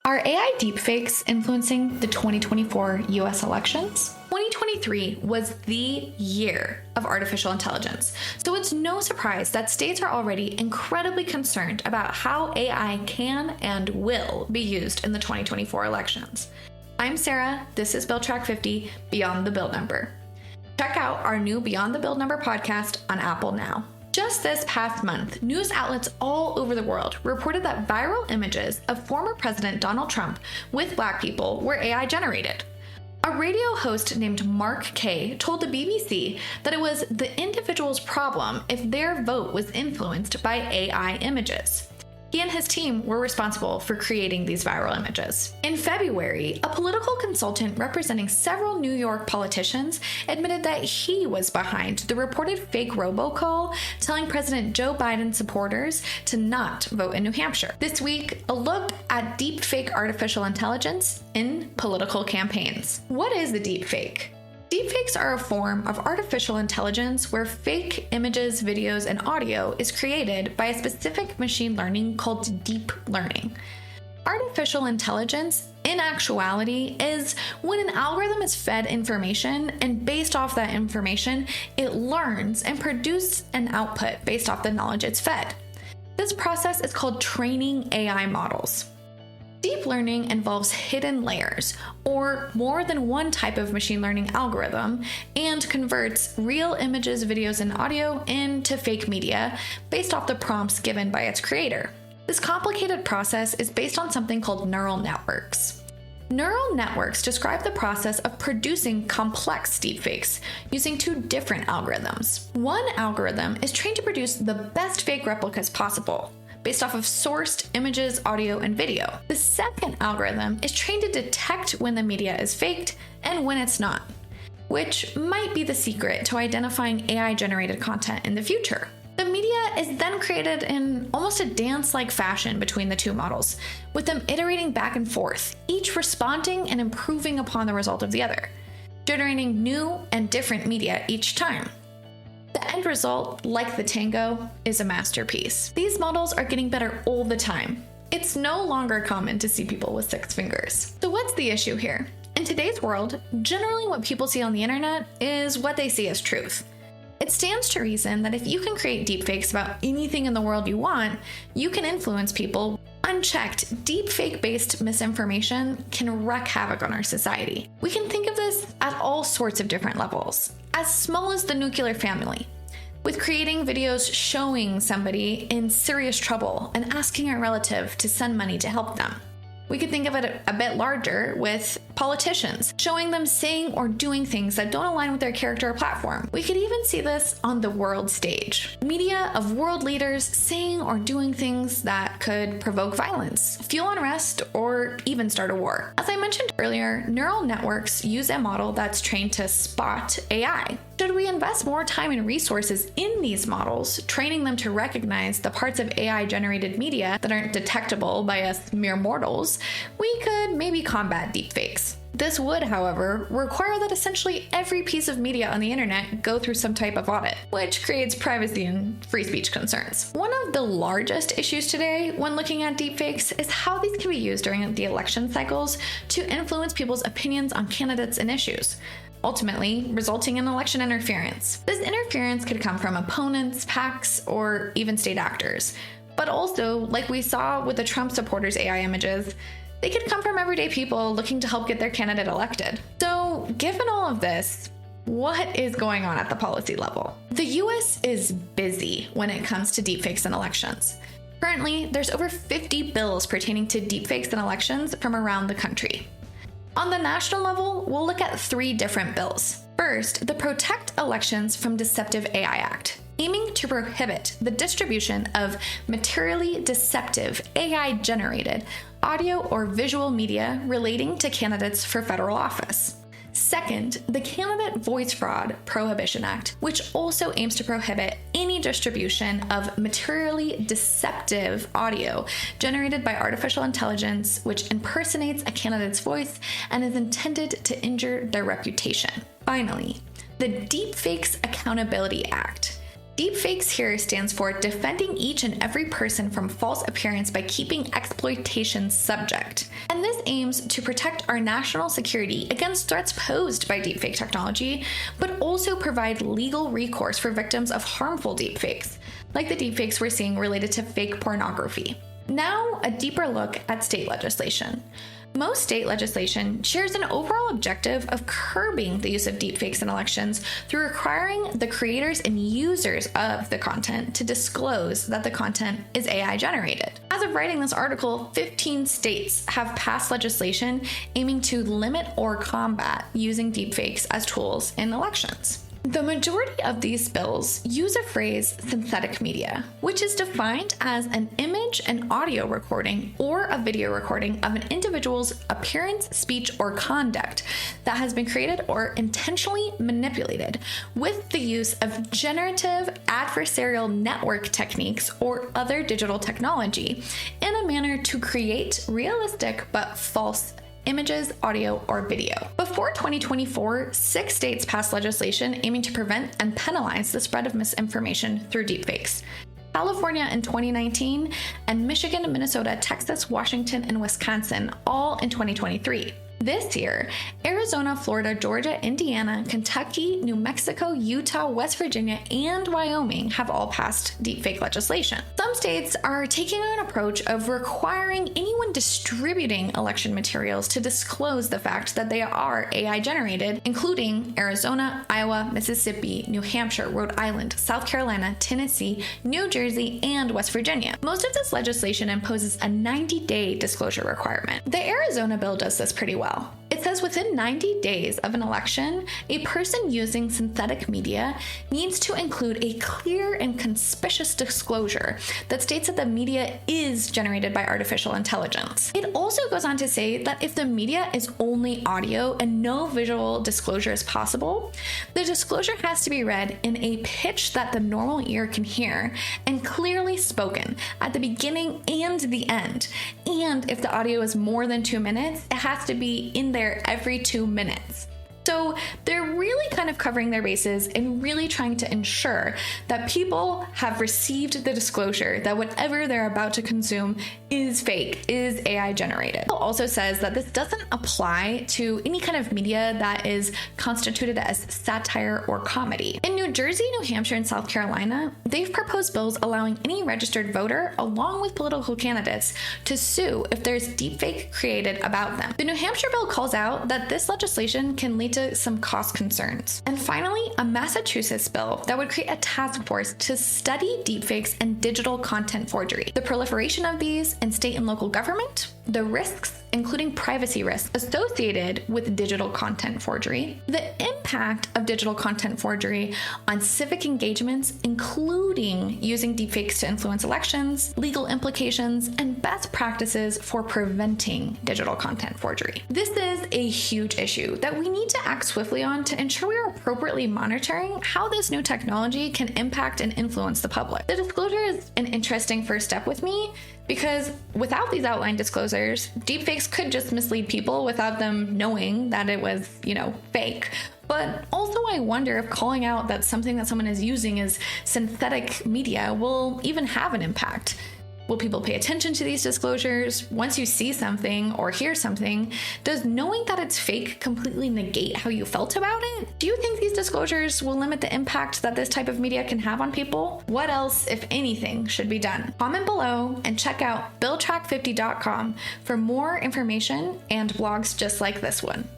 Are AI deepfakes influencing the 2024 U.S. elections? 2023 was the year of artificial intelligence, so it's no surprise that states are already incredibly concerned about how AI can and will be used in the 2024 elections. I'm Sarah, this is Bill Track 50, Beyond the Bill Number. Check out our new Beyond the Bill Number podcast on Apple now. Just this past month, news outlets all over the world reported that viral images of former President Donald Trump with Black people were AI generated. A radio host named Mark Kay told the BBC that it was the individual's problem if their vote was influenced by AI images. He and his team were responsible for creating these viral images. In February, a political consultant representing several New York politicians admitted that he was behind the reported fake robocall telling President Joe Biden supporters to not vote in New Hampshire. This week, a look at deepfake artificial intelligence in political campaigns. What is the deepfake? Deepfakes are a form of artificial intelligence where fake images, videos, and audio is created by a specific machine learning called deep learning. Artificial intelligence, in actuality, is when an algorithm is fed information, and based off that information, it learns and produces an output based off the knowledge it's fed. This process is called training AI models. Deep learning involves hidden layers, or more than one type of machine learning algorithm, and converts real images, videos, and audio into fake media based off the prompts given by its creator. This complicated process is based on something called neural networks. Neural networks describe the process of producing complex deepfakes using two different algorithms. One algorithm is trained to produce the best fake replicas possible, based off of sourced images, audio, and video. The second algorithm is trained to detect when the media is faked and when it's not, which might be the secret to identifying AI-generated content in the future. The media is then created in almost a dance-like fashion between the two models, with them iterating back and forth, each responding and improving upon the result of the other, generating new and different media each time. The end result, like the tango, is a masterpiece. These models are getting better all the time. It's no longer common to see people with 6 fingers. So what's the issue here? In today's world, generally what people see on the internet is what they see as truth. It stands to reason that if you can create deepfakes about anything in the world you want, you can influence people. Unchecked, deepfake-based misinformation can wreak havoc on our society. We can think of this at all sorts of different levels, as small as the nuclear family, with creating videos showing somebody in serious trouble and asking a relative to send money to help them. We could think of it a bit larger with politicians, showing them saying or doing things that don't align with their character or platform. We could even see this on the world stage. Media of world leaders saying or doing things that could provoke violence, fuel unrest, or even start a war. As I mentioned earlier, neural networks use a model that's trained to spot AI. Should we invest more time and resources in these models, training them to recognize the parts of AI-generated media that aren't detectable by us mere mortals, we could maybe combat deepfakes. This would, however, require that essentially every piece of media on the internet go through some type of audit, which creates privacy and free speech concerns. One of the largest issues today when looking at deepfakes is how these can be used during the election cycles to influence people's opinions on candidates and issues, ultimately resulting in election interference. This interference could come from opponents, PACs, or even state actors. But also, like we saw with the Trump supporters' AI images, they could come from everyday people looking to help get their candidate elected. So, given all of this, what is going on at the policy level? The US is busy when it comes to deepfakes and elections. Currently, there's over 50 bills pertaining to deepfakes and elections from around the country. On the national level, we'll look at 3 different bills. First, the Protect Elections from Deceptive AI Act, aiming to prohibit the distribution of materially deceptive AI-generated audio or visual media relating to candidates for federal office. Second, the Candidate Voice Fraud Prohibition Act, which also aims to prohibit any distribution of materially deceptive audio generated by artificial intelligence which impersonates a candidate's voice and is intended to injure their reputation. Finally, the Deepfakes Accountability Act. Deepfakes here stands for defending each and every person from false appearance by keeping exploitation subject. And this aims to protect our national security against threats posed by deepfake technology, but also provide legal recourse for victims of harmful deepfakes, like the deepfakes we're seeing related to fake pornography. Now, a deeper look at state legislation. Most state legislation shares an overall objective of curbing the use of deepfakes in elections through requiring the creators and users of the content to disclose that the content is AI generated. As of writing this article, 15 states have passed legislation aiming to limit or combat using deepfakes as tools in elections. The majority of these bills use a phrase synthetic media, which is defined as an image and audio recording or a video recording of an individual's appearance, speech, or conduct that has been created or intentionally manipulated with the use of generative adversarial network techniques or other digital technology in a manner to create realistic but false images, audio, or video. Before 2024, 6 states passed legislation aiming to prevent and penalize the spread of misinformation through deepfakes. California in 2019, and Michigan, Minnesota, Texas, Washington, and Wisconsin, all in 2023. This year, Arizona, Florida, Georgia, Indiana, Kentucky, New Mexico, Utah, West Virginia, and Wyoming have all passed deepfake legislation. Some states are taking an approach of requiring anyone distributing election materials to disclose the fact that they are AI generated, including Arizona, Iowa, Mississippi, New Hampshire, Rhode Island, South Carolina, Tennessee, New Jersey, and West Virginia. Most of this legislation imposes a 90-day disclosure requirement. The Arizona bill does this pretty well. It says within 90 days of an election, a person using synthetic media needs to include a clear and conspicuous disclosure that states that the media is generated by artificial intelligence. It also goes on to say that if the media is only audio and no visual disclosure is possible, the disclosure has to be read in a pitch that the normal ear can hear and clearly spoken at the beginning and the end. And if the audio is more than 2 minutes, it has to be in there every 2 minutes. So they're really kind of covering their bases and really trying to ensure that people have received the disclosure that whatever they're about to consume is fake, is AI generated. It also says that this doesn't apply to any kind of media that is constituted as satire or comedy. In New Jersey, New Hampshire, and South Carolina, they've proposed bills allowing any registered voter, along with political candidates, to sue if there's deepfake created about them. The New Hampshire bill calls out that this legislation can lead to some cost concerns. And finally, a Massachusetts bill that would create a task force to study deepfakes and digital content forgery, the proliferation of these in state and local government, the risks, including privacy risks associated with digital content forgery, the impact of digital content forgery on civic engagements, including using deepfakes to influence elections, legal implications, and best practices for preventing digital content forgery. This is a huge issue that we need to act swiftly on to ensure we are appropriately monitoring how this new technology can impact and influence the public. The disclosure is an interesting first step with me, because without these outlined disclosures, deepfakes could just mislead people without them knowing that it was, fake. But also I wonder if calling out that something that someone is using is synthetic media will even have an impact. Will people pay attention to these disclosures? Once you see something or hear something, does knowing that it's fake completely negate how you felt about it? Do you think these disclosures will limit the impact that this type of media can have on people? What else, if anything, should be done? Comment below and check out BillTrack50.com for more information and blogs just like this one.